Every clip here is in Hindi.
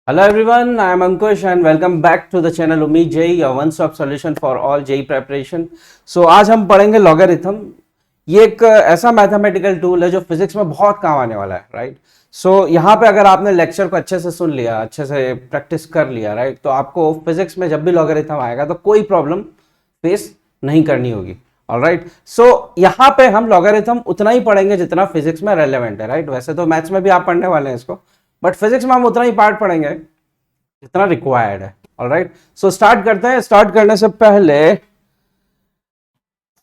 Hello everyone, I am Ankush and welcome back to the channel Umeed JEE, your one-stop solution for all JEE preparation. So आज हम पढ़ेंगे लॉगरिथम। ये एक ऐसा मैथमेटिकल टूल है जो फिजिक्स में बहुत काम आने वाला है, राइट। सो यहाँ पे अगर आपने लेक्चर को अच्छे से सुन लिया, अच्छे से प्रैक्टिस कर लिया, राइट, तो आपको फिजिक्स में जब भी लॉगरिथम आएगा तो कोई प्रॉब्लम फेस नहीं करनी होगी। ऑलराइट, सो यहाँ पे हम लॉगरिथम उतना ही पढ़ेंगे जितना फिजिक्स में रेलेवेंट है, राइट। वैसे तो मैथ्स में भी आप पढ़ने वाले हैं इसको, बट फिजिक्स में हम उतना ही पार्ट पढ़ेंगे जितना रिक्वायर्ड है। ऑलराइट, सो स्टार्ट करते हैं। स्टार्ट करने से पहले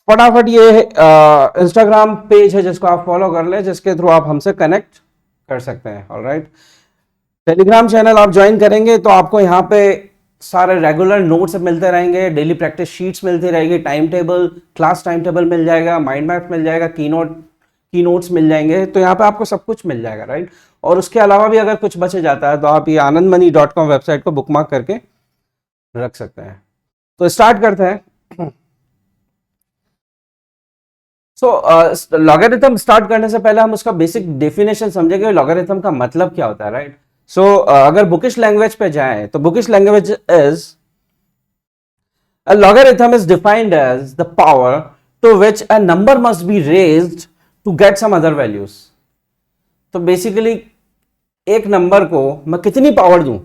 फटाफट ये इंस्टाग्राम पेज है जिसको आप फॉलो कर ले, जिसके थ्रू आप हमसे कनेक्ट कर सकते हैं। ऑलराइट, टेलीग्राम चैनल आप ज्वाइन करेंगे तो आपको यहाँ पे सारे रेगुलर नोट्स मिलते रहेंगे, डेली प्रैक्टिस शीट्स मिलती रहेगी, time table, class time table मिल जाएगा, माइंड मैप मिल जाएगा, की नोट्स मिल जाएंगे। तो यहाँ पे आपको सब कुछ मिल जाएगा, राइट। और उसके अलावा भी अगर कुछ बचे जाता है तो आप ये anandmoney.com वेबसाइट को बुकमार्क करके रख सकते हैं। तो स्टार्ट करते हैं। सो लॉगरिथम स्टार्ट करने से पहले हम उसका बेसिक डेफिनेशन समझेंगे, लॉगरिथम का मतलब क्या होता है, राइट। सो अगर बुकिश लैंग्वेज पे जाएं तो bookish language is a logarithm is defined as the power to which a number must be raised to get some other values। तो बेसिकली एक नंबर को मैं कितनी पावर दूं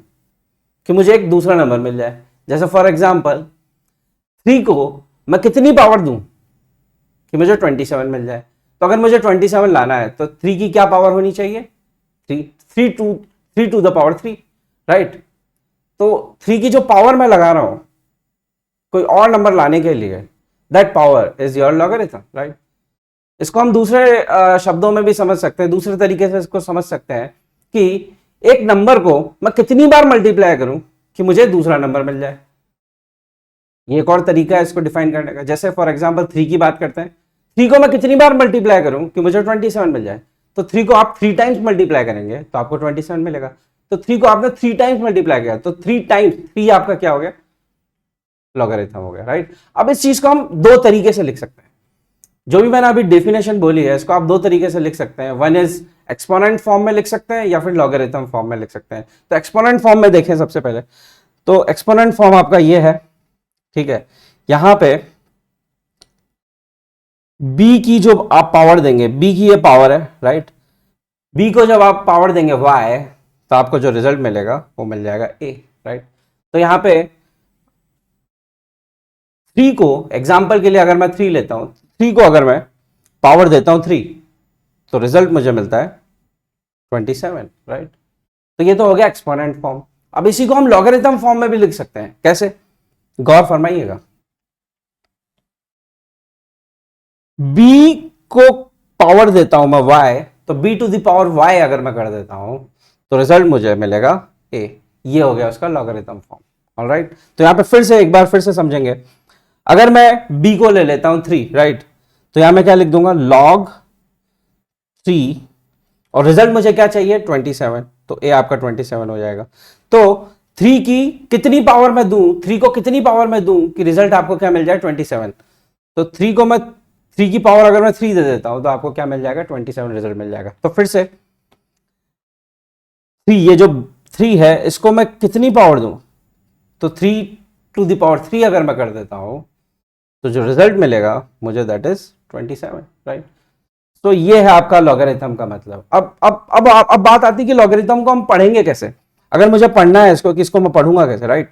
कि मुझे एक दूसरा नंबर मिल जाए। जैसे फॉर एग्जांपल 3 को मैं कितनी पावर दूं कि मुझे 27 मिल जाए। तो अगर मुझे 27 लाना है तो 3 की क्या पावर होनी चाहिए? 3 टू द पावर 3, राइट। तो 3 की जो पावर मैं लगा रहा हूं कोई और नंबर लाने के लिए, that power is your logarithm, right. इसको हम दूसरे शब्दों में भी समझ सकते हैं, दूसरे तरीके से इसको समझ सकते हैं कि एक नंबर को मैं कितनी बार मल्टीप्लाई करूं कि मुझे दूसरा नंबर मिल जाए। ये एक और तरीका है इसको डिफाइन करने का। जैसे फॉर एग्जांपल 3 की बात करते हैं, 3 को मैं कितनी बार मल्टीप्लाई करूं कि मुझे 27 मिल जाए। तो 3 को आप 3 टाइम्स मल्टीप्लाई करेंगे तो आपको 27 मिलेगा। तो 3 को आपने 3 टाइम्स मल्टीप्लाई किया तो 3 टाइम्स 3 आपका क्या हो गया? लॉगरिथम हो गया, राइट। अब इस चीज को हम दो तरीके से लिख सकते हैं। जो भी मैंने अभी डेफिनेशन बोली है इसको आप दो तरीके से लिख सकते हैं। वन इज एक्सपोनेंट फॉर्म में लिख सकते हैं या फिर लॉगरिथम फॉर्म में लिख सकते हैं। तो एक्सपोनेंट फॉर्म में देखें सबसे पहले, तो एक्सपोनेंट फॉर्म आपका ये है, ठीक है। यहां पे b की जो आप पावर देंगे, b की ये पावर है, राइट। b को जब आप पावर देंगे y तो आपको जो रिजल्ट मिलेगा वो मिल जाएगा a, राइट। तो यहां पे 3 को एग्जाम्पल के लिए अगर मैं 3 लेता हूं, 3 को अगर मैं पावर देता हूं 3 तो रिजल्ट मुझे मिलता है 27, राइट। तो ये तो हो गया एक्सपोनेंट फॉर्म। अब इसी को हम लॉगरिथम फॉर्म में भी लिख सकते हैं। कैसे? गौर फरमाइएगा। b को पावर देता हूं मैं y, तो b to the power y अगर मैं कर देता हूं तो रिजल्ट मुझे मिलेगा a। ये हो गया उसका लॉगरिथम फॉर्म। ऑलराइट, तो यहां पे फिर से एक बार फिर से समझेंगे। अगर मैं b को ले लेता हूं 3, राइट, तो यहां मैं क्या लिख दूंगा? log 3 और रिजल्ट मुझे क्या चाहिए? 27, तो a आपका 27 हो जाएगा। तो 3 की कितनी पावर मैं दूं, 3 को कितनी पावर मैं दूं कि रिजल्ट आपको क्या मिल जाए? 27। तो 3 को मैं 3 की पावर अगर मैं 3 दे देता हूं तो आपको क्या मिल जाएगा? 27 रिजल्ट मिल जाएगा। तो फिर से 3, ये जो 3 है इसको मैं कितनी पावर दूं? तो 3 टू द पावर 3 अगर मैं कर देता हूं तो जो रिजल्ट मिलेगा मुझे दैट इज 27, राइट। तो ये है आपका लॉगरिथम का मतलब। अब बात आती है कि लॉगरिथम को हम पढ़ेंगे कैसे। अगर मुझे पढ़ना है इसको कि इसको मैं पढ़ूंगा कैसे, राइट।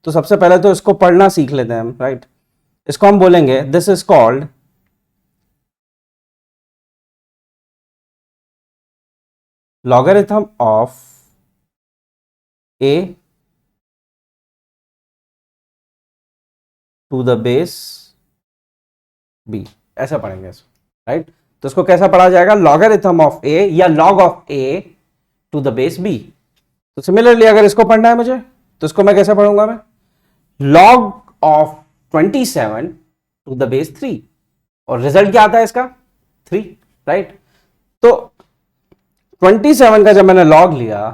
तो सबसे पहले तो इसको पढ़ना सीख लेते हैं हम, राइट। इसको हम बोलेंगे this is called logarithm of a to the base b। ऐसा पढ़ेंगे इसको, राइट। तो इसको कैसा पढ़ा जाएगा? लॉगरिथम ऑफ a या log of a to the base b। तो सिमिलरली अगर इसको पढ़ना है मुझे तो इसको मैं कैसे पढ़ूंगा? मैं log of 27 to the base 3 और रिजल्ट क्या आता है इसका? 3, राइट। तो 27 का जब मैंने log लिया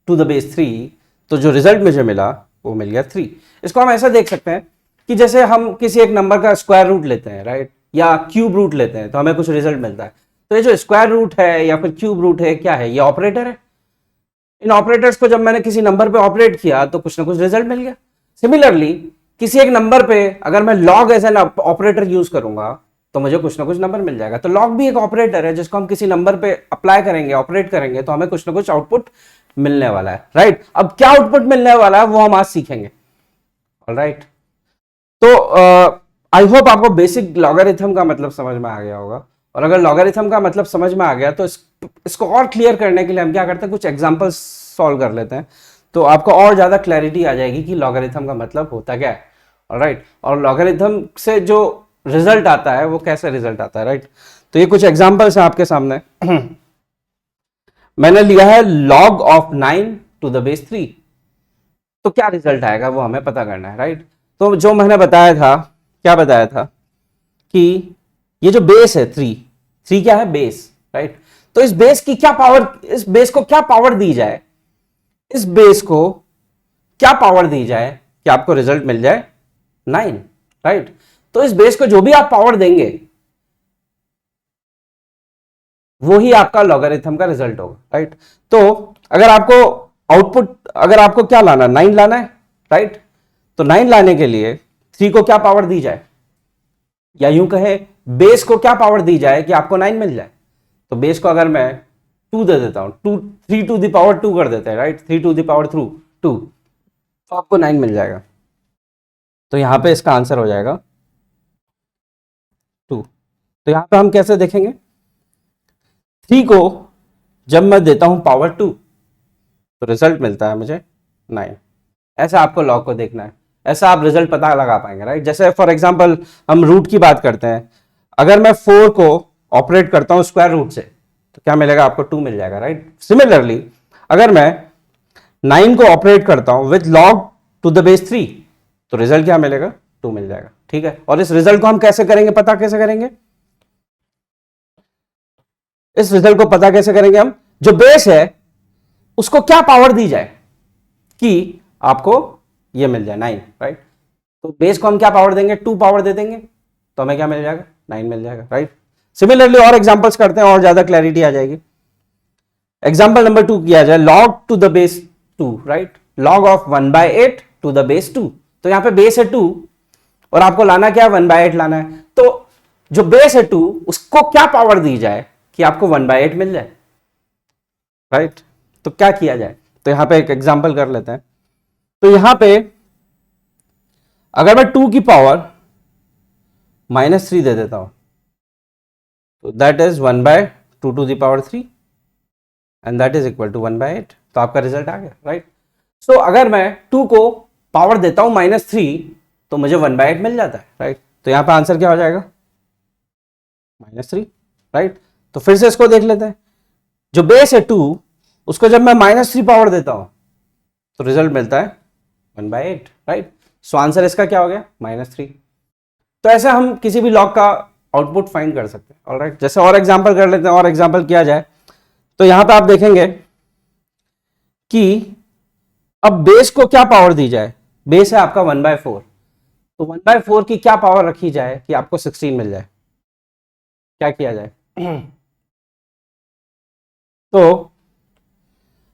टू द बेस 3 तो जो रिजल्ट मुझे मिला वो मिल गया 3। इसको हम ऐसा देख सकते हैं कि जैसे हम किसी एक नंबर का स्क्वायर रूट लेते हैं, राइट, या क्यूब रूट लेते हैं तो हमें कुछ रिजल्ट मिलता है। तो ये जो स्क्वायर रूट है या फिर क्यूब रूट है क्या है? ये ऑपरेटर है। इन ऑपरेटर्स को जब मैंने किसी नंबर पे ऑपरेट किया तो कुछ ना कुछ रिजल्ट मिल गया। सिमिलरली किसी एक नंबर पे अगर मैं log as an operator use करूंगा तो मुझे कुछ ना कुछ नंबर मिल जाएगा। तो लॉग भी एक ऑपरेटर है जिसको हम किसी नंबर पे अप्लाई करेंगे, ऑपरेट करेंगे तो हमें कुछ ना कुछ आउटपुट मिलने वाला है, राइट। अब क्या आउटपुट मिलने वाला है वो हम आज सीखेंगे, ऑलराइट। तो आई होप आपको बेसिक लॉगरिथम का मतलब समझ में आ गया होगा। और अगर लॉगरिथम का मतलब समझ में आ गया तो इसको और क्लियर करने के लिए हम क्या करते हैं, कुछ एग्जांपल्स सॉल्व कर लेते हैं, तो आपको और ज्यादा क्लैरिटी आ जाएगी कि लॉगरिथम का मतलब होता क्या है, ऑलराइट। और लॉगरिथम से जो रिजल्ट आता है वो कैसे रिजल्ट आता है, राइट। तो ये कुछ एग्जांपल्स हैं आपके सामने। मैंने लिया है log of 9 to the base 3, तो क्या रिजल्ट आएगा वो हमें पता करना है, राइट। तो जो मैंने बताया था, क्या बताया था कि ये जो बेस है 3 क्या है, बेस, राइट। तो इस बेस की क्या पावर, इस बेस को क्या पावर दी जाए, इस बेस को क्या पावर दी जाए कि आपको रिजल्ट मिल जाए 9, राइट। तो इस बेस को जो भी आप पावर देंगे वो ही आपका लॉगरिथम का रिजल्ट होगा, राइट। तो अगर आपको आउटपुट, अगर आपको क्या लाना, 9 लाना है, राइट। तो 9 लाने के लिए 3 को क्या पावर दी जाए, या यूं कहे बेस को क्या पावर दी जाए कि आपको 9 मिल जाए। तो बेस को अगर मैं 2 दे देता हूं, 3 टू द पावर 2 कर देते हैं, राइट। 3 टू द पावर 2 तो आपको 9 मिल जाएगा। तो यहां पे इसका आंसर हो जाएगा 2। तो यहां पे हम कैसे देखेंगे, 3 को जब मैं देता हूं पावर 2 तो रिजल्ट मिलता है मुझे 9। ऐसा आपको लॉग को देखना है, ऐसा आप रिजल्ट पता लगा पाएंगे, राइट। जैसे फॉर एग्जांपल हम रूट की बात करते हैं, अगर मैं 4 को ऑपरेट करता हूं स्क्वायर रूट से तो क्या मिलेगा, आपको 2 मिल जाएगा, राइट। सिमिलरली अगर मैं 9 को ऑपरेट करता हूं with log to the base 3 तो रिजल्ट क्या मिलेगा, 2 मिल जाएगा, ठीक है। और इस रिजल्ट को हम कैसे करेंगे, पता कैसे करेंगे, इस रिजल्ट को पता कैसे करेंगे हम, जो बेस है उसको क्या पावर दी जाए कि आपको ये मिल जाए 9, राइट। तो बेस को हम क्या पावर देंगे, 2 पावर दे देंगे तो हमें क्या मिल जाएगा, 9 मिल जाएगा, राइट। सिमिलरली और एग्जांपल्स करते हैं और ज्यादा क्लैरिटी आ जाएगी। एग्जांपल नंबर 2 किया जाए, log to the base 2, right. log of 1/8 to the base 2, तो यहां पे बेस है 2 और आपको लाना क्या है, 1/8 लाना है। तो जो बेस है 2 उसको क्या पावर दी जाए कि आपको 1/8 मिल जाए, राइट। तो क्या किया जाए, तो यहां पे एक एग्जांपल कर लेते हैं। तो यहां पे अगर मैं 2 की पावर -3 दे देता हूं तो that is 1/2 to the power 3 and that is equal to 1/8। तो आपका रिजल्ट आ गया, राइट। सो अगर मैं 2 को पावर देता हूं -3 तो मुझे 1/8 मिल जाता है, राइट। तो यहां पे आंसर क्या हो जाएगा, -3, राइट। तो फिर से इसको देख लेते हैं, जो बेस है 2 उसको जब मैं -3 पावर देता हूं तो रिजल्ट मिलता है 1/8, राइट। सो आंसर इसका क्या हो गया, -3। तो ऐसे हम किसी भी लॉग का आउटपुट फाइंड कर सकते हैं, ऑलराइट। जैसे और एग्जांपल कर लेते हैं, और एग्जांपल किया जाए तो यहां पे आप देखेंगे कि अब बेस को क्या पावर दी जाए, बेस है आपका 1/4, तो 1/4 की क्या पावर रखी जाए कि आपको 16 मिल जाए, क्या किया जाए। तो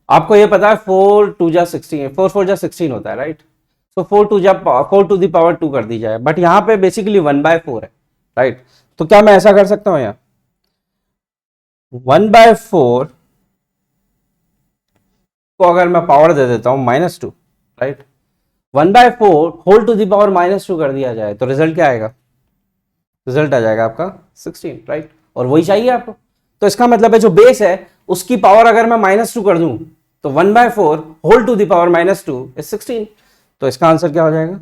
आपको ये पता है 4 2 जा 16, 4 4 जा 16 होता है, राइट। तो 4 टू दी पावर 2 कर दी जाए, बट यहां पे बेसिकली 1/4 है, राइट। तो क्या मैं ऐसा कर सकता हूं, यहां 1/4 को अगर मैं पावर दे देता हूं -2, right. 1/4 whole to the power -2 कर दिया जाए तो रिजल्ट क्या आएगा, रिजल्ट आ जाएगा आपका 16, राइट। और वही चाहिए आपको। तो इसका मतलब है जो बेस है उसकी पावर अगर मैं -2 कर दूं तो 1/4 whole to the power -2 is 16। तो इसका आंसर क्या हो जाएगा,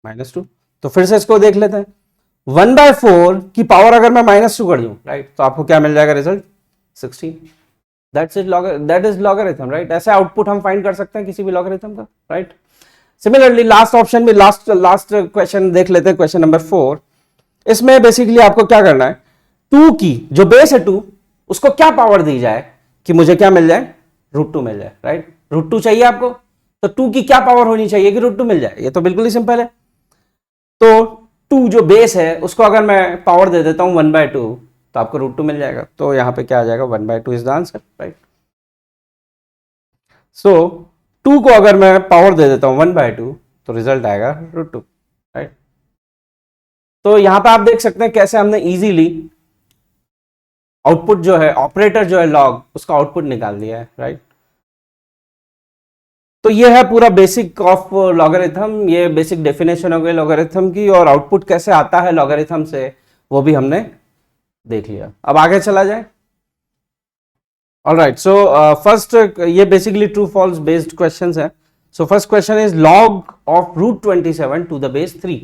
-2। तो फिर से इसको देख लेते हैं, 1/4 की पावर अगर मैं -2 कर दूं, राइट, तो आपको क्या मिल जाएगा, result 16। That is logarithm, right. ऐसे आउटपुट हम फाइंड कर सकते हैं किसी भी लॉगरिथम का, राइट। सिमिलरली लास्ट ऑप्शन में, लास्ट क्वेश्चन देख लेते हैं, क्वेश्चन नंबर 4। इसमें बेसिकली आपको क्या करना है, 2 की जो बेस है 2 उसको क्या पावर दी जाए कि मुझे क्या मिल जाए, √2 मिल जाए, राइट। √2 चाहिए आपको, तो 2 की क्या पावर होनी चाहिए कि √2 मिल जाए, ये तो बिल्कुल ही सिंपल है। तो 2 जो बेस है उसको अगर मैं पावर दे देता हूं 1/2 तो आपको √2 मिल जाएगा। तो यहां पे क्या आ जाएगा, 1/2 इज द आंसर, राइट। सो 2 को अगर मैं पावर दे देता हूं 1/2 तो रिजल्ट आएगा √2, राइट। तो यहां पे आप देख सकते हैं कैसे हमने इजीली आउटपुट जो है, ऑपरेटर जो है लॉग, उसका आउटपुट निकाल दिया है, राइट। तो ये है पूरा बेसिक ऑफ लॉगरिथम, ये बेसिक डेफिनेशन हो गई लॉगरिथम की, और आउटपुट कैसे आता है लॉगरिथम से वो भी हमने देख लिया। अब आगे चला जाए। ऑलराइट, सो फर्स्ट, ये basically true false based questions हैं। So first question is log of √27 to the base 3।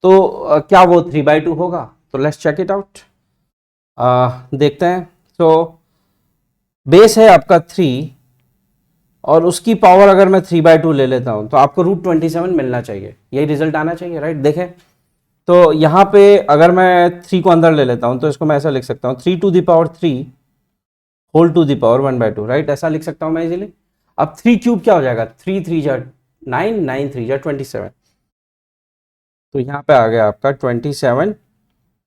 तो क्या वो 3/2 होगा? तो लेट्स चेक इट आउट, देखते हैं। तो बेस है आपका 3 और उसकी पावर अगर मैं 3/2 ले लेता हूं तो आपको √27 मिलना चाहिए, यही रिजल्ट आना चाहिए, राइट। देखें तो यहां पे अगर मैं 3 को अंदर ले लेता हूं तो इसको मैं ऐसा लिख सकता हूं 3 to the power 3 whole to the power 1/2, right. ऐसा लिख सकता हूं मैं इजीली। अब 3 क्यूब क्या हो जाएगा? 3 3 जा 9, 9 3 जा 27, तो यहां पे आ गया आपका 27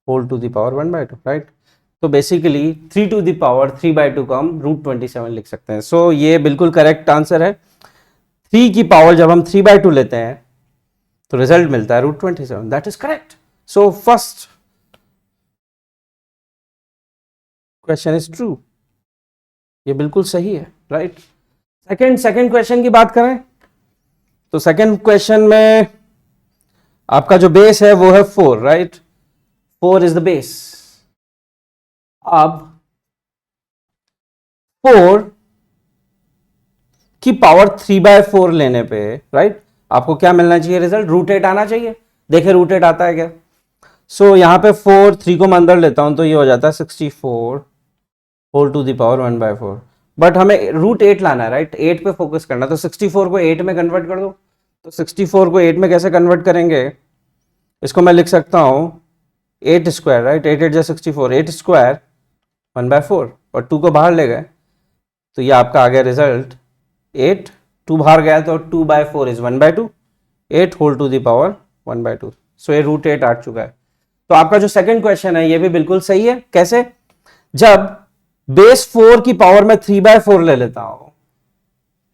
whole to the power 1/2, right. तो बेसिकली 3 टू द पावर 3/2 को हम √27 लिख सकते हैं। सो ये बिल्कुल करेक्ट आंसर है। 3 की पावर जब हम 3/2 लेते हैं तो रिजल्ट मिलता है √27, that is correct. So first question is true, ये बिल्कुल सही है, राइट। सेकंड क्वेश्चन की बात करें तो सेकंड क्वेश्चन में आपका जो बेस है वो है 4, राइट। 4 is the base. अब 4 की पावर 3/4 लेने पे, राइट, आपको क्या मिलना चाहिए? रिजल्ट √8 आना चाहिए। देखे √8 आता है क्या? सो यहां पे 4, 3 को मैं अंदर लेता हूं तो ये हो जाता है 64 whole to the power 1/4। But हमें √8 लाना है, राइट, 8 पे फोकस करना। तो 64 को 8 में कन्वर्ट कर दो। तो 64 को 8 में कैसे कन्वर्ट करेंगे? इसको मैं लिख सकता हूं 8 स्क्वायर, राइट, 8 8 जा 64, 8 स्क्वायर 1/4, और 2 को बाहर ले गए तो ये आपका आ गया रिजल्ट 8, 2 बाहर गया तो 2/4 is 1/2, 8 whole to the power 1/2। So ये √8 आ चुका है। तो आपका जो सेकंड क्वेश्चन है ये भी बिल्कुल सही है। कैसे? जब बेस 4 की पावर में 3/4 ले लेता हूं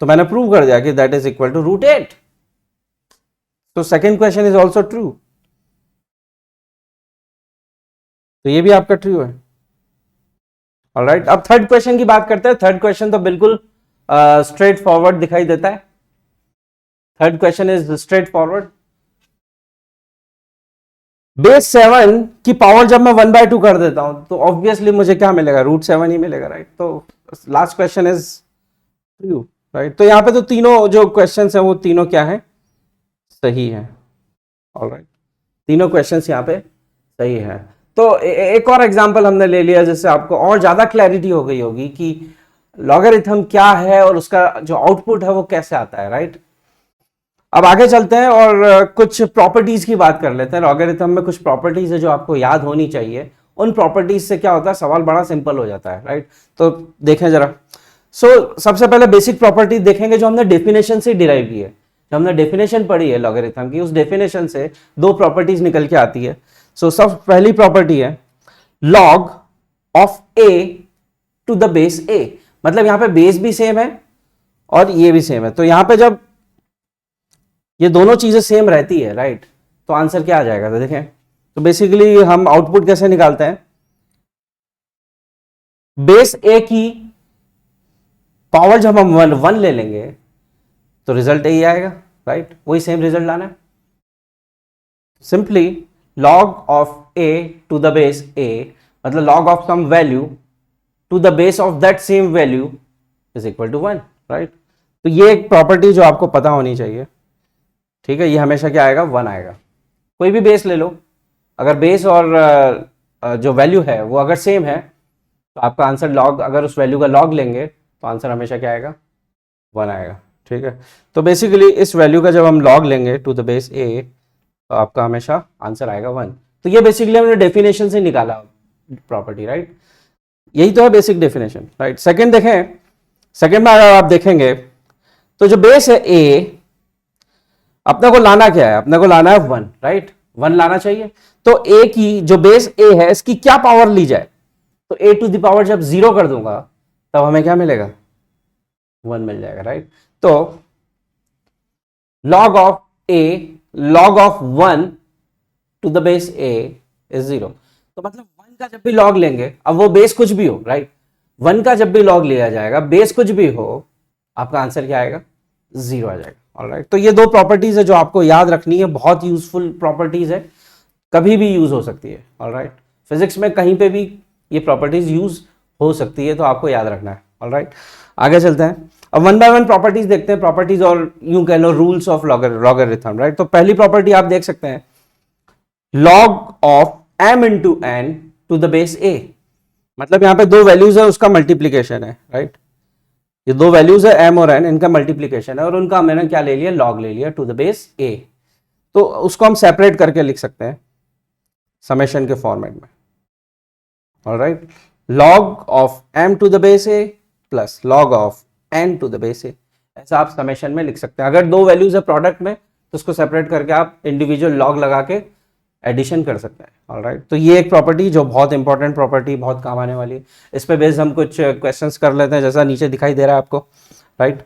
तो मैंने प्रूव कर दिया कि दैट इज इक्वल टू √8। तो second question is also true, तो ये भी आपका ट्रू है। ऑलराइट, अब थर्ड क्वेश्चन की बात करते हैं। थर्ड क्वेश्चन तो बिल्कुल स्ट्रेट फॉरवर्ड दिखाई देता है। Third question is straight forward. Base 7 की पावर जब मैं 1/2 कर देता हूं तो ऑब्वियसली मुझे क्या मिलेगा? √7 ही मिलेगा, राइट। तो last question is true, right. तो यहां पे तो तीनों जो क्वेश्चन है वो तीनों क्या है? सही है। ऑलराइट, तीनों क्वेश्चंस यहाँ पे सही है। तो एक और एग्जांपल हमने ले लिया जिससे आपको और ज्यादा क्लैरिटी हो गई होगी कि लॉगरिथम क्या है और उसका जो आउटपुट है वो कैसे आता है, राइट। अब आगे चलते हैं और कुछ प्रॉपर्टीज की बात कर लेते हैं। लॉगरिथम में कुछ प्रॉपर्टीज है जो आपको याद होनी चाहिए। उन प्रॉपर्टीज से क्या होता है, सवाल बड़ा सिंपल हो जाता है, राइट। तो देखें जरा। सबसे पहले बेसिक प्रॉपर्टी देखेंगे जो हमने डेफिनेशन से डिराइव की है। जो हमने डेफिनेशन पढ़ी है लॉगरिथम की, उस डेफिनेशन से दो प्रॉपर्टीज निकल के आती है। सब पहली प्रॉपर्टी है log of a to the base a. मतलब यहां पे बेस भी सेम है और ये भी सेम है। तो यहां पे जब ये दोनों चीजें सेम रहती है, राइट, तो आंसर क्या आ जाएगा? तो देखें, तो बेसिकली हम आउटपुट कैसे निकालते हैं? बेस ए की पावर जब हम 1 ले लेंगे तो रिजल्ट यही आएगा, राइट। वही सेम रिजल्ट लाना है। Simply log of a to the base a, मतलब log of some value to the base of that same value is equal to 1, right. तो ये एक प्रॉपर्टी जो आपको पता होनी चाहिए, ठीक है। ये हमेशा क्या आएगा? 1 आएगा। कोई भी बेस ले लो, अगर बेस और जो वैल्यू है वो अगर सेम है तो आपका आंसर लॉग, अगर उस वैल्यू का लॉग लेंगे तो आंसर हमेशा क्या आएगा? 1 आएगा, ठीक है। तो बेसिकली इस वैल्यू का जब हम लॉग लेंगे टू द बेस ए तो आपका हमेशा आंसर आएगा 1। तो ये बेसिकली हमने डेफिनेशन से निकाला प्रॉपर्टी, राइट। यही तो है बेसिक डेफिनेशन, राइट। सेकंड देखें, सेकंड में अगर आप देखेंगे तो जो बेस है ए, अपने को लाना क्या है? अपने को लाना है 1, राइट। 1 लाना चाहिए। तो ए की जो बेस ए है इसकी क्या पावर ली जाए? तो ए टू द पावर जब 0 कर दूंगा तब हमें क्या मिलेगा? 1 मिल जाएगा, राइट। तो log of a, log of 1 to the base a is 0। तो मतलब 1 का जब भी log लेंगे, अब वो बेस कुछ भी हो, राइट, 1 का जब भी log लिया जाएगा, बेस कुछ भी हो, आपका आंसर क्या आएगा? 0 आ जाएगा। ऑलराइट, तो ये दो प्रॉपर्टीज है जो आपको याद रखनी है, बहुत यूजफुल प्रॉपर्टीज है, कभी भी यूज हो सकती है। ऑलराइट, फिजिक्स में कहीं पे भी ये प्रॉपर्टीज यूज हो सकती है, तो आपको याद रखना है। ऑलराइट, आगे चलते हैं। अब वन बाय वन प्रॉपर्टीज देखते हैं, प्रॉपर्टीज और यूं कह लो रूल्स ऑफ लॉगरिथम, राइट। तो पहली प्रॉपर्टी आप देख सकते हैं, log of m into n to the base a, मतलब यहां पे दो वैल्यूज है, उसका मल्टीप्लीकेशन है, राइट। ये दो वैल्यूज है m और n, इनका मल्टीप्लीकेशन है और उनका मैंने क्या ले लिया? log ले लिया टू द बेस a। तो उसको हम सेपरेट करके लिख सकते हैं समेशन के फॉर्मेट में। Alright, log of m to the base a plus log of n to the base a, ऐसा आप समेशन में लिख सकते हैं। अगर दो वैल्यूज है प्रोडक्ट में, तो उसको सेपरेट करके आप इंडिविजुअल log लगा के एडिशन कर सकते हैं। ऑलराइट, तो ये एक प्रॉपर्टी जो बहुत इंपॉर्टेंट प्रॉपर्टी, बहुत काम आने वाली है। इस पे बेस्ड हम कुछ क्वेश्चंस कर लेते हैं, जैसा नीचे दिखाई दे रहा है आपको, राइट।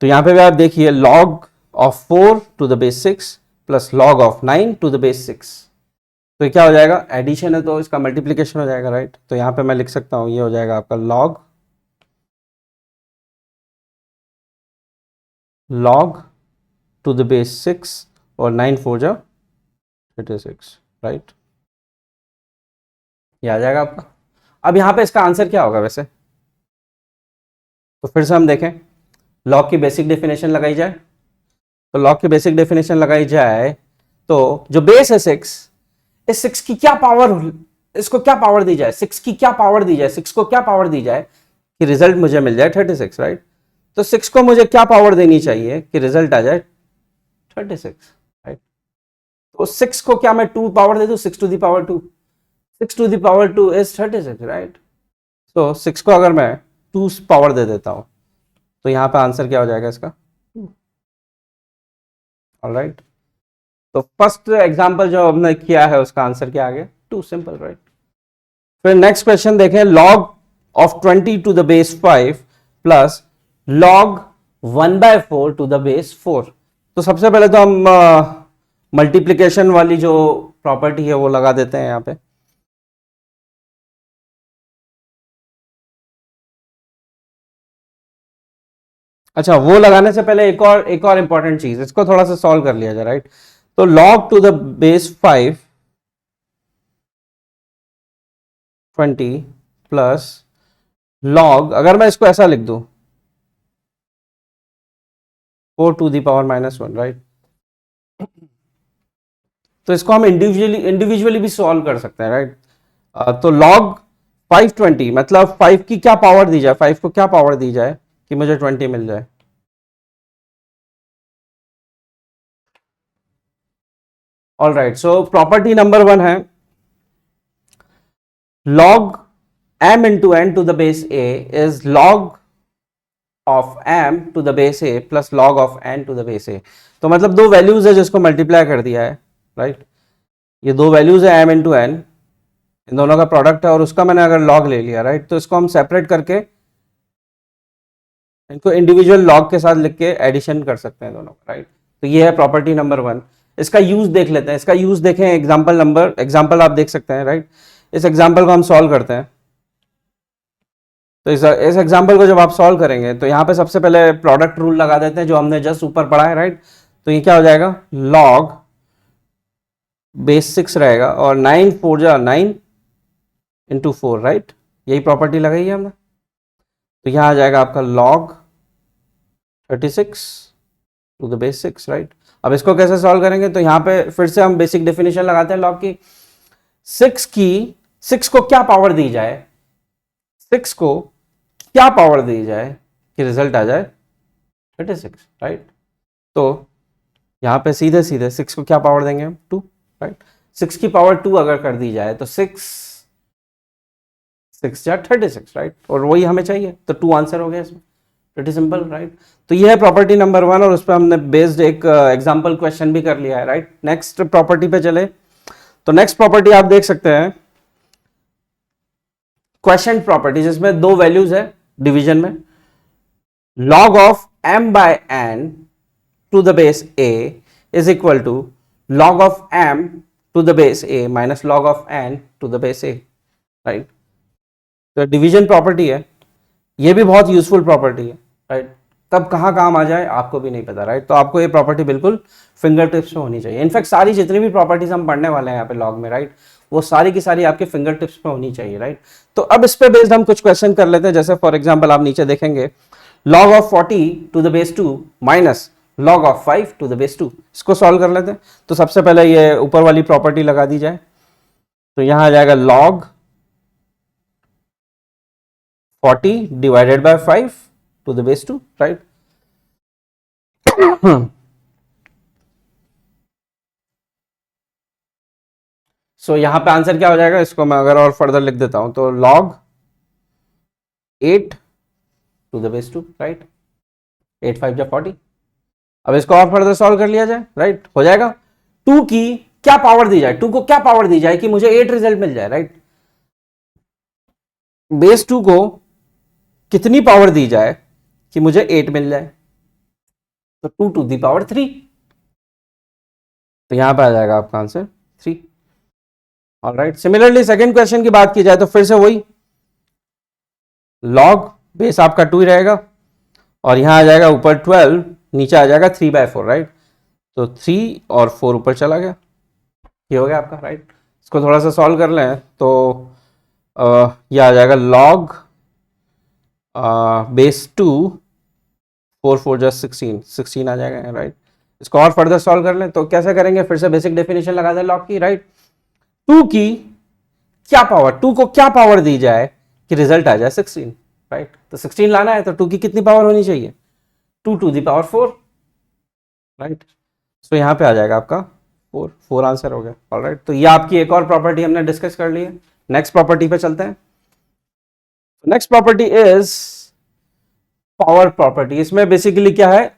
तो यहाँ पे भी आप देखिए, log of 4 to the base 6 plus log of 9 to the base 6, तो क्या हो जाएगा? एडिशन है तो इसका मल्टीप्लीकेशन हो जाएगा, राइट। तो यहाँ पे मैं लिख सकता हूँ, ये हो जाएगा आपका log टू द बेस 6 और 9 4 जा 36, राइट। ये आ जाएगा आपका। अब यहाँ पे इसका आंसर क्या होगा वैसे? तो फिर से हम देखें, लॉग की बेसिक डेफिनेशन लगाई जाए, तो लॉग की बेसिक डेफिनेशन लगाई जाए तो जो बेस है 6, इस 6 की क्या पावर, इसको क्या पावर दी जाए? 6 की क्या पावर दी जाए? 6 को क्या पावर दी जाए कि रिजल्ट मुझे मिल जाए 36, राइट। तो 6 को मुझे क्या पावर देनी चाहिए कि रिजल्ट आ जाए 36, राइट। तो 6 को क्या मैं 2 पावर दे दूं? 6 to the power 2, 6 to the power 2 is 36, right. तो 6 को अगर मैं 2 पावर दे देता हूं, तो यहां पे आंसर क्या हो जाएगा इसका? ऑलराइट, तो फर्स्ट एग्जांपल जो हमने किया है उसका आंसर क्या आ गया? 2, सिंपल, राइट। फिर नेक्स्ट क्वेश्चन देखें, log of 20 to the base 5 plus log 1/4 to the base 4। तो सबसे पहले तो हम मल्टीप्लीकेशन वाली जो प्रॉपर्टी है वो लगा देते हैं यहाँ पे। अच्छा, वो लगाने से पहले एक और इंपॉर्टेंट चीज, इसको थोड़ा सा सॉल्व कर लिया जाए, राइट। तो log to the base 5 20 plus log, अगर मैं इसको ऐसा लिख दूं 4 टू द पावर -1, राइट। तो इसको हम इंडिविजुअली भी सॉल्व कर सकते हैं, राइट। तो log 520 मतलब 5 की क्या पावर दी जाए, 5 को क्या पावर दी जाए कि मुझे 20 मिल जाए? All right, so property number 1 है, log m into n to the base a is log of m to the base a plus log of n to the base a। तो मतलब दो वैल्यूज है जिसको मल्टीप्लाई कर दिया है, राइट। ये दो वैल्यूज है m इंटू एन, इन दोनों का प्रोडक्ट है और उसका मैंने अगर log ले लिया, राइट, तो इसको हम सेपरेट करके इनको इंडिविजुअल लॉग के साथ लिख के एडिशन कर सकते हैं दोनों, राइट। तो ये है प्रॉपर्टी नंबर 1। इसका यूज देख लेते हैं, इसका यूज देखें, एग्जाम्पल आप देख सकते हैं, राइट। इस एग्जाम्पल को हम सॉल्व करते हैं। तो इस एग्जाम्पल को जब आप सॉल्व करेंगे तो यहाँ पे सबसे पहले प्रोडक्ट रूल लगा देते हैं जो हमने जस्ट ऊपर पढ़ा है, राइट। तो ये क्या हो जाएगा? log बेस 6 रहेगा और 9 4 जा 9 इंटू 4, राइट। यही प्रॉपर्टी लगाई है हमने। तो यहाँ आ जाएगा आपका log 36 to the base 6, right. अब इसको कैसे सॉल्व करेंगे? तो यहाँ पे फिर से हम बेसिक डेफिनेशन लगाते हैं log की। 6 को क्या पावर दी जाए, 6 को क्या पावर दी जाए कि रिजल्ट आ जाए 36, राइट। तो यहाँ पे सीधे सीधे 6 को क्या पावर देंगे हम? 2, राइट। 6 की पावर 2 अगर कर दी जाए तो 6 जा 36, राइट, और वही हमें चाहिए, तो 2 आंसर हो गया इसमें, प्रीटी सिंपल, राइट। तो ये है प्रॉपर्टी नंबर 1 और उस पर हमने बेस्ड एक एग्जाम्पल क्वेश्चन भी कर लिया है, राइट। नेक्स्ट प्रॉपर्टी पे चले, तो नेक्स्ट प्रॉपर्टी आप देख सकते हैं क्वेश्चन प्रॉपर्टी, जिसमें दो वैल्यूज है डिवीजन में, log of m by n to the base a is equal to log of m to the base a minus log of n to the base a, right. तो डिवीजन प्रॉपर्टी है, ये भी बहुत यूजफुल प्रॉपर्टी है, राइट. कब कहाँ काम आ जाए आपको भी नहीं पता, राइट. तो आपको ये प्रॉपर्टी बिल्कुल फिंगर टिप्स पे होनी चाहिए. इनफैक्ट सारी जितनी भी प्रॉपर्टीज हम पढ़ने वाले हैं यहाँ पे लॉग में, राइट, वो सारी की सारी आपके फिंगर टिप्स पे होनी चाहिए, राइट. तो अब इस पे बेस्ड हम कुछ क्वेश्चन कर लेते हैं. जैसे फॉर एग्जाम्पल आप नीचे देखेंगे log of 40 to the base 2 minus log of 5 to the base 2. इसको सॉल्व कर लेते हैं. तो सबसे पहले ये ऊपर वाली प्रॉपर्टी लगा दी जाए. तो यहां आ जाएगा log 40 divided by 5 to the base 2, right. सो यहां पे आंसर क्या हो जाएगा, इसको मैं अगर और फर्दर लिख देता हूं तो log 8 to the base 2, right. 8 5 जा 40. अब इसको और फर्दर सॉल्व कर लिया जाए, राइट. हो जाएगा 2 की क्या पावर दी जाए, 2 को क्या पावर दी जाए कि मुझे 8 रिजल्ट मिल जाए, राइट. बेस 2 को कितनी पावर दी जाए कि मुझे 8 मिल जाए, तो 2 टू दी पावर 3. तो यहां पे आ जाएगा आपका answer 3. Alright. Similarly second question की बात की जाए तो फिर से वही लॉग बेस आपका 2 ही रहेगा और यहां आ जाएगा ऊपर 12, नीचे आ जाएगा 3/4, राइट. तो 3 और 4 ऊपर चला गया, ये हो गया आपका, राइट. इसको थोड़ा सा सॉल्व कर लें तो ये आ जाएगा लॉग बेस 2 4 4 जा 16 आ जाएगा, राइट. इसको और फर्दर सॉल्व कर लें तो कैसे करेंगे, फिर से बेसिक डेफिनेशन लगा दें लॉग की, राइट. 2 की क्या पावर, 2 को क्या पावर दी जाए कि रिजल्ट आ जाए 16, राइट. तो 16 लाना है तो 2 की कितनी पावर होनी चाहिए, 2 टू दी पावर 4, राइट. सो यहां पे आ जाएगा आपका 4 आंसर हो गया. ऑलराइट. तो ये आपकी एक और प्रॉपर्टी हमने डिस्कस कर ली है. नेक्स्ट प्रॉपर्टी पे चलते हैं. Next property is power property. इसमें बेसिकली क्या है,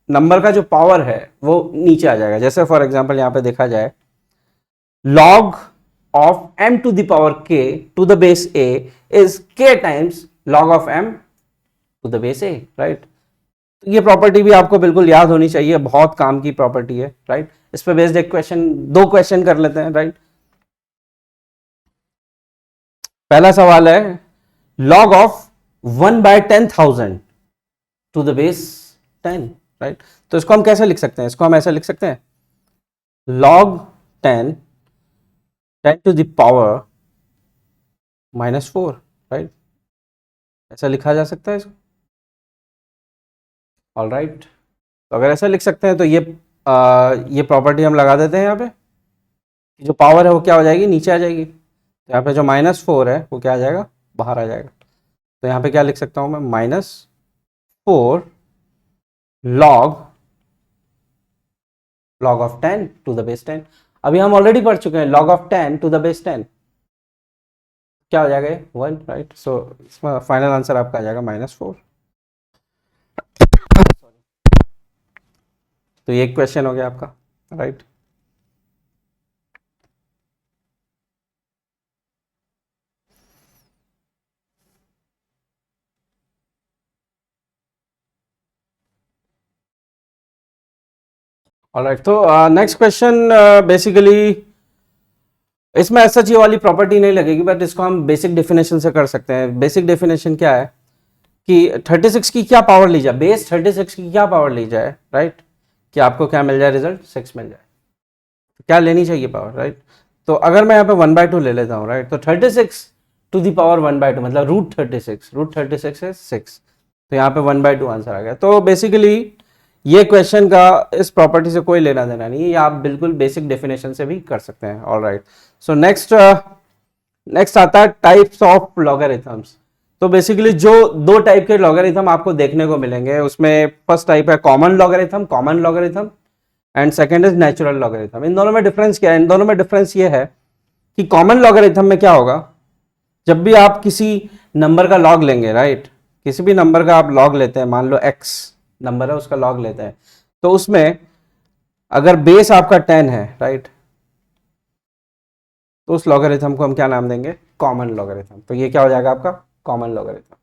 नंबर का जो पावर है वो नीचे आ जाएगा. जैसे फॉर एग्जांपल यहां पे देखा जाए log of m to the power k to the base a is k times log of m to the base a, right. ये प्रॉपर्टी भी आपको बिल्कुल याद होनी चाहिए, बहुत काम की प्रॉपर्टी है, राइट. इस पे बेस्ड एक क्वेश्चन, 2 क्वेश्चन कर लेते हैं, राइट. पहला सवाल है log of 1/10,000 to the base 10, right. तो इसको हम कैसे लिख सकते हैं, इसको हम ऐसे लिख सकते हैं log 10 to the power -4, right. ऐसा लिखा जा सकता है इसको. All right. तो अगर ऐसा लिख सकते हैं तो ये प्रॉपर्टी हम लगा देते हैं यहाँ पे. जो पावर है वो क्या हो जाएगी, नीचे आ जाएगी. तो यहाँ पे जो -4 है वो क्या आ जाएगा, बाहर आ जाएगा. तो यहाँ पे क्या लिख सकता हूँ मैं, -4 log of 10 to the base 10. अभी हम ऑलरेडी पढ़ चुके हैं log of 10 to the base 10 क्या हो जाएगा, 1, राइट. सो इसमें फाइनल आंसर आपका आ जाएगा -4. तो ये क्वेश्चन हो गया आपका, राइट. ऑलराइट. तो नेक्स्ट क्वेश्चन बेसिकली इसमें ऐसा ये वाली प्रॉपर्टी नहीं लगेगी, बट इसको हम बेसिक डेफिनेशन से कर सकते हैं. बेसिक डेफिनेशन क्या है कि 36 की क्या पावर ली जाए, बेस 36 की क्या पावर ली जाए, राइट. कि आपको क्या मिल जाए, रिजल्ट 6 मिल जाए. क्या लेनी चाहिए पावर, राइट. तो अगर मैं यहाँ पे 1/2 ले लेता हूँ, राइट, तो 36 टू दी पावर 1/2 मतलब √36 है 6. तो यहाँ पे 1/2 आंसर आ गया. तो बेसिकली ये क्वेश्चन का इस प्रॉपर्टी से कोई लेना देना नहीं है, ये आप बिल्कुल बेसिक डेफिनेशन से भी कर सकते हैं. All right. सो नेक्स्ट आता है टाइप्स ऑफ लॉगरिथम्स. तो बेसिकली जो 2 टाइप के लॉगरिथम आपको देखने को मिलेंगे उसमें फर्स्ट टाइप है common logarithm and second is natural logarithm. इन दोनों में डिफरेंस क्या है, इन दोनों में डिफरेंस ये है कि कॉमन लॉगरिथम में क्या होगा, जब भी आप किसी नंबर का लॉग लेंगे, राइट, किसी भी नंबर का आप लॉग लेते हैं, मान लो x नंबर है उसका लॉग लेते हैं, तो उसमें अगर बेस आपका 10 है, राइट, तो उस लॉगरिथम को हम क्या नाम देंगे, कॉमन लॉगरिथम. तो ये क्या हो जाएगा आपका कॉमन लॉगरिथम.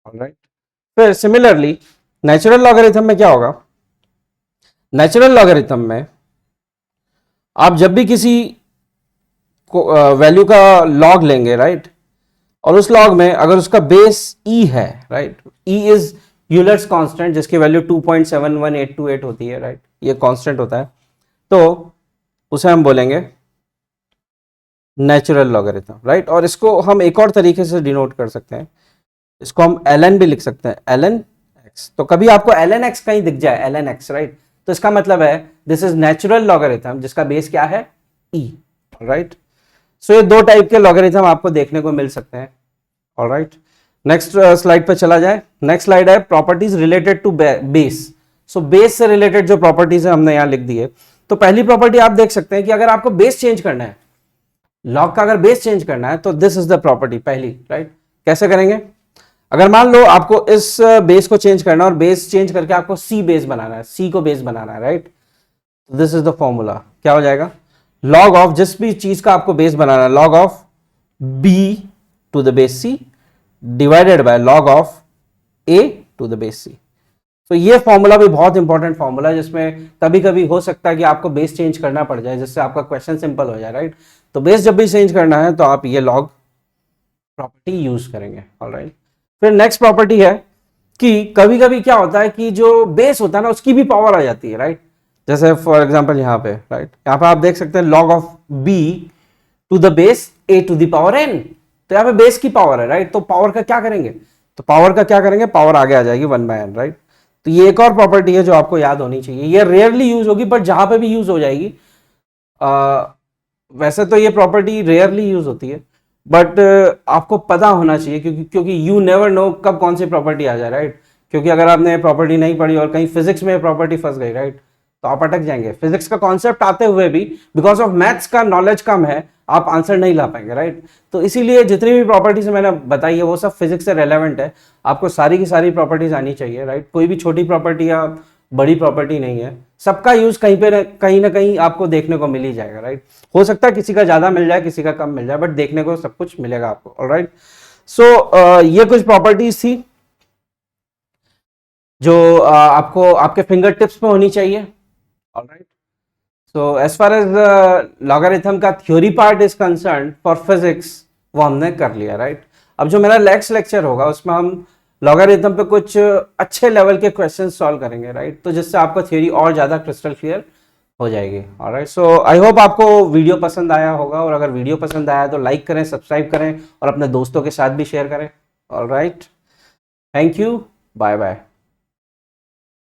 ऑलराइट. फिर सिमिलरली नेचुरल लॉगरिथम में क्या होगा, नेचुरल लॉगरिथम में आप जब भी किसी वैल्यू का लॉग लेंगे, राइट, और उस लॉग में अगर उसका बेस ई है, right, E is Euler's constant जिसकी वैल्यू 2.71828 होती है, राइट, ये कांस्टेंट होता है, तो उसे हम बोलेंगे नेचुरल लॉगरिथम, राइट। और इसको हम एक और तरीके से डिनोट कर सकते हैं, इसको हम ln भी लिख सकते हैं, ln x। तो कभी आपको ln x कहीं दिख जाए, ln x, राइट, तो इसका मतलब है दिस इज नेचुरल लॉगरिथम जिसका बेस क्या है, e, राइट। सो ये दो टाइप के लॉगरिथम आपको देखने को मिल सकते हैं, ऑलराइट। नेक्स्ट स्लाइड पे चला जाए। नेक्स्ट स्लाइड है properties related to base. So base से रिलेटेड जो प्रॉपर्टीज है हमने यहां लिख दी है। तो पहली प्रॉपर्टी आप देख सकते हैं कि अगर आपको बेस चेंज करना है, लॉग का अगर बेस चेंज करना है, तो दिस इज द प्रॉपर्टी पहली, राइट। कैसे करेंगे, अगर मान लो आपको इस बेस को चेंज करना है और बेस चेंज करके आपको सी बेस बनाना है, सी को बेस बनाना है, right, this is the formula, क्या हो जाएगा, लॉग ऑफ जिस भी चीज का आपको बेस बनाना है, log of b to the base c divided by log of a to the base c. तो ये फॉर्मूला भी बहुत इंपॉर्टेंट फॉर्मूला है, जिसमें कभी कभी हो सकता है कि आपको बेस चेंज करना पड़ जाए, जिससे आपका क्वेश्चन सिंपल हो जाए, राइट। तो बेस जब भी चेंज करना है तो आप ये लॉग प्रॉपर्टी यूज करेंगे, ऑलराइट। फिर नेक्स्ट प्रॉपर्टी है कि कभी कभी क्या होता है कि जो बेस होता है ना उसकी भी पावर आ जाती है, राइट। जैसे फॉर एग्जांपल यहाँ पे, राइट, यहाँ पे आप देख सकते हैं log of b to the base a to the power n. तो यहाँ पे बेस की पावर है, राइट। तो पावर का क्या करेंगे, तो पावर का क्या करेंगे, पावर आगे आ जाएगी 1/n, राइट। तो ये एक और प्रॉपर्टी है जो आपको याद होनी चाहिए। ये रेयरली यूज होगी, बट जहां पे भी यूज हो जाएगी, वैसे तो ये प्रॉपर्टी रेयरली यूज होती है, बट आपको पता होना चाहिए, क्योंकि यू नेवर नो कब कौन सी प्रॉपर्टी आ जाए, राइट। क्योंकि अगर आपने प्रॉपर्टी नहीं पढ़ी और कहीं फिजिक्स में प्रॉपर्टी फंस गई, राइट, तो आप अटक जाएंगे। फिजिक्स का कॉन्सेप्ट आते हुए भी बिकॉज ऑफ मैथ्स का नॉलेज कम है, आप आंसर नहीं ला पाएंगे, राइट। तो इसीलिए जितनी भी प्रॉपर्टीज मैंने बताई है वो सब फिजिक्स से रेलेवेंट है, आपको सारी की सारी प्रॉपर्टीज आनी चाहिए, राइट। कोई भी छोटी प्रॉपर्टी या बड़ी प्रॉपर्टी नहीं है, सबका यूज कहीं ना कहीं आपको देखने को मिल ही जाएगा, राइट। हो सकता है किसी का ज्यादा मिल जाए, किसी का कम मिल जाए, बट देखने को सब कुछ मिलेगा आपको, ऑलराइट। सो ये कुछ प्रॉपर्टीज थी जो आपको आपके फिंगर टिप्स पे होनी चाहिए, alright. So as far as logarithm का theory part is concern for physics, वो हमने कर लिया, राइट। अब जो मेरा नेक्स्ट लेक्चर होगा उसमें हम लॉगरिथम पे कुछ अच्छे लेवल के क्वेश्चन सॉल्व करेंगे, राइट। तो जिससे आपको थ्योरी और ज्यादा क्रिस्टल क्लियर हो जाएगी, ऑलराइट। सो आई होप आपको वीडियो पसंद आया होगा, और अगर वीडियो पसंद आया तो लाइक करें, सब्सक्राइब करें और अपने दोस्तों के साथ भी शेयर करें, alright. Thank you, bye bye.